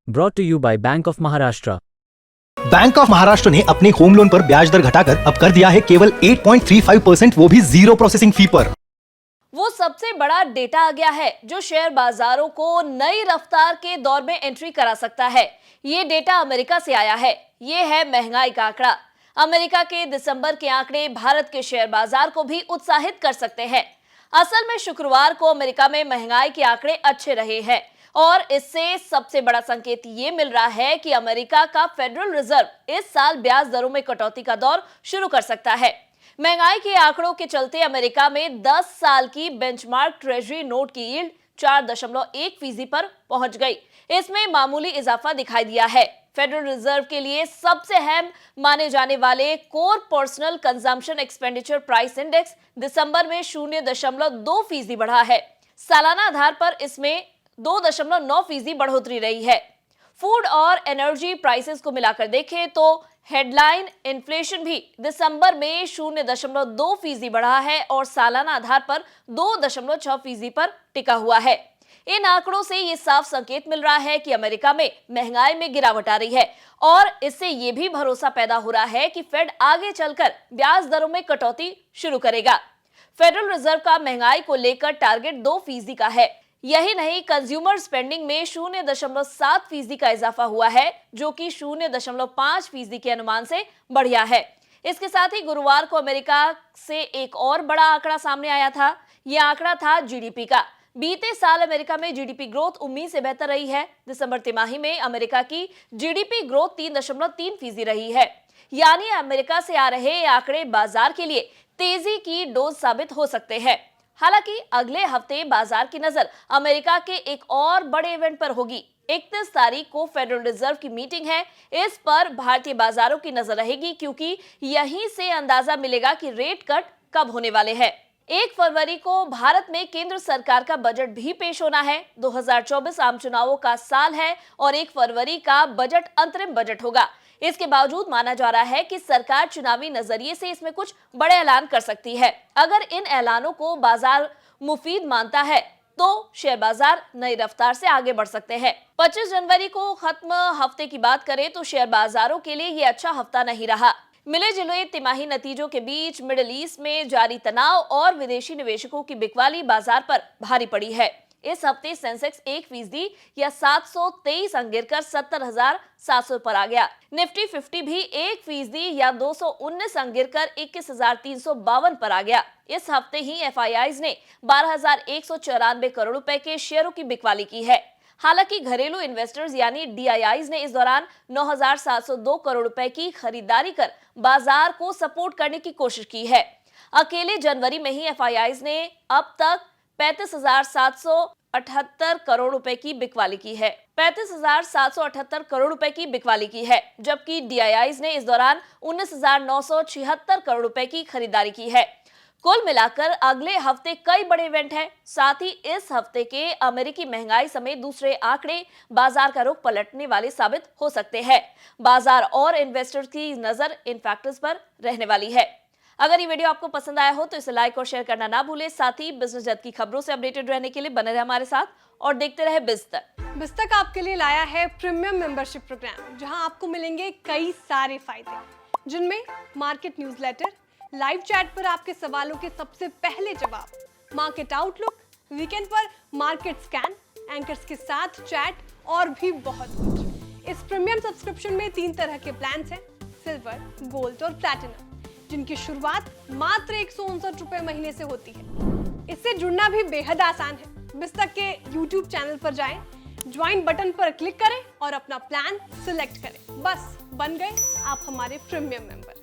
Brought to you by Bank of Maharashtra. Bank of Maharashtra ने अपने home loan पर ब्याज दर घटाकर अब कर दिया है केवल 8.35%, वो भी जीरो प्रोसेसिंग फी पर। वो सबसे बड़ा डेटा आ गया है जो शेयर बाजारों को नई रफ्तार के दौर में एंट्री करा सकता है। ये डेटा अमेरिका से आया है। ये है महंगाई का आंकड़ा। अमेरिका के दिसंबर के आंकड़े भारत के शेयर बाजार को भी उत्साहित कर सकते हैं। असल में शुक्रवार को अमेरिका में महंगाई के आंकड़े अच्छे रहे हैं और इससे सबसे बड़ा संकेत ये मिल रहा है कि अमेरिका का फेडरल रिजर्व इस साल ब्याज दरों में कटौती का दौर शुरू कर सकता है। महंगाई के आंकड़ों के चलते अमेरिका में 10 साल की बेंचमार्क ट्रेजरी नोट की यील्ड 4.1% पर पहुंच गई। इसमें मामूली इजाफा दिखाई दिया है। फेडरल रिजर्व के लिए सबसे अहम माने जाने वाले core personal consumption expenditure price index दिसंबर में 0.2% बढ़ा है। सालाना आधार पर इसमें 2.9% बढ़ोतरी रही है। फूड और एनर्जी प्राइसेस को मिलाकर देखें तो हेडलाइन इन्फ्लेशन भी दिसंबर में 0.2% बढ़ा है और सालाना आधार पर 2.6% पर टिका हुआ है। इन आंकड़ों से ये साफ संकेत मिल रहा है कि अमेरिका में महंगाई में गिरावट आ रही है और इससे ये भी भरोसा पैदा हो रहा है कि फेड आगे चलकर ब्याज दरों में कटौती शुरू करेगा। फेडरल रिजर्व का महंगाई को लेकर टारगेट 2% का है। यही नहीं, कंज्यूमर स्पेंडिंग में 0.7% का इजाफा हुआ है जो कि 0.5% के अनुमान से बढ़िया है। इसके साथ ही गुरुवार को अमेरिका से एक और बड़ा आंकड़ा सामने आया था। यह आंकड़ा था जीडीपी का। बीते साल अमेरिका में जीडीपी ग्रोथ उम्मीद से बेहतर रही है। दिसंबर तिमाही में अमेरिका की जीडीपी ग्रोथ 3.3% रही है। यानी अमेरिका से आ रहे आंकड़े बाजार के लिए तेजी की डोज साबित हो सकते हैं। हालांकि अगले हफ्ते बाजार की नजर अमेरिका के एक और बड़े इवेंट पर होगी। 31 तारीख को फेडरल रिजर्व की मीटिंग है। इस पर भारतीय बाजारों की नजर रहेगी क्योंकि यहीं से अंदाजा मिलेगा कि रेट कट कब होने वाले हैं। 1 फरवरी को भारत में केंद्र सरकार का बजट भी पेश होना है। 2024 आम चुनावों का साल है और 1 फरवरी का बजट अंतरिम बजट होगा। इसके बावजूद माना जा रहा है कि सरकार चुनावी नजरिए से इसमें कुछ बड़े ऐलान कर सकती है। अगर इन ऐलानों को बाजार मुफीद मानता है तो शेयर बाजार नई रफ्तार से आगे बढ़ सकते हैं। 25 जनवरी को खत्म हफ्ते की बात करें तो शेयर बाजारों के लिए ये अच्छा हफ्ता नहीं रहा। मिले जुले तिमाही नतीजों के बीच मिडिल ईस्ट में जारी तनाव और विदेशी निवेशकों की बिकवाली बाजार पर भारी पड़ी है। इस हफ्ते सेंसेक्स 1% या 723 अंक गिरकर 70,700 पर आ गया। निफ्टी 50 भी 1% या 219 अंक गिरकर 21,352 पर आ गया। इस हफ्ते ही एफआईआईज ने 12,194 करोड़ रुपए के शेयरों की बिकवाली की है। हालांकि घरेलू इन्वेस्टर्स यानी डीआईआईज ने इस दौरान 9,702 करोड़ रुपए की खरीदारी कर बाजार को सपोर्ट करने की कोशिश की है। अकेले जनवरी में ही एफआईआईज ने अब तक 35,778 करोड़ रुपए की बिकवाली की है। 35,778 करोड़ रुपए की बिकवाली की है, जबकि डीआईआईज ने इस दौरान 19,976 करोड़ रुपए की खरीदारी की है। कुल मिलाकर अगले हफ्ते कई बड़े इवेंट हैं। साथ ही इस हफ्ते के अमेरिकी महंगाई समेत दूसरे आंकड़े बाजार का रुख पलटने वाले साबित हो सकते हैं। बाजार और इन्वेस्टर्स की नजर इन फैक्टर्स पर रहने वाली है। अगर ये वीडियो आपको पसंद आया हो तो इसे लाइक और शेयर करना ना भूलें। साथ ही बिजनेस जगत की खबरों से अपडेटेड रहने के लिए बने रहे हमारे साथ और देखते रहे बिजतक। बिजतक आपके लिए लाया है प्रीमियम मेंबरशिप प्रोग्राम, जहां आपको मिलेंगे कई सारे फायदे, जिनमें मार्केट न्यूज़लेटर, लाइव चैट पर आपके सवालों के सबसे पहले जवाब, मार्केट आउटलुक, वीकेंड पर मार्केट स्कैन, एंकर्स के साथ चैट और भी बहुत कुछ। इस प्रीमियम सब्सक्रिप्शन में 3 तरह के प्लान्स हैं, सिल्वर, गोल्ड और प्लैटिनम, जिनकी शुरुआत मात्र 159 रुपए महीने से होती है। इससे जुड़ना भी बेहद आसान है। बिजतक के YouTube चैनल पर जाएं, ज्वाइन बटन पर क्लिक करें और अपना प्लान सिलेक्ट करें। बस बन गए आप हमारे प्रीमियम मेंबर।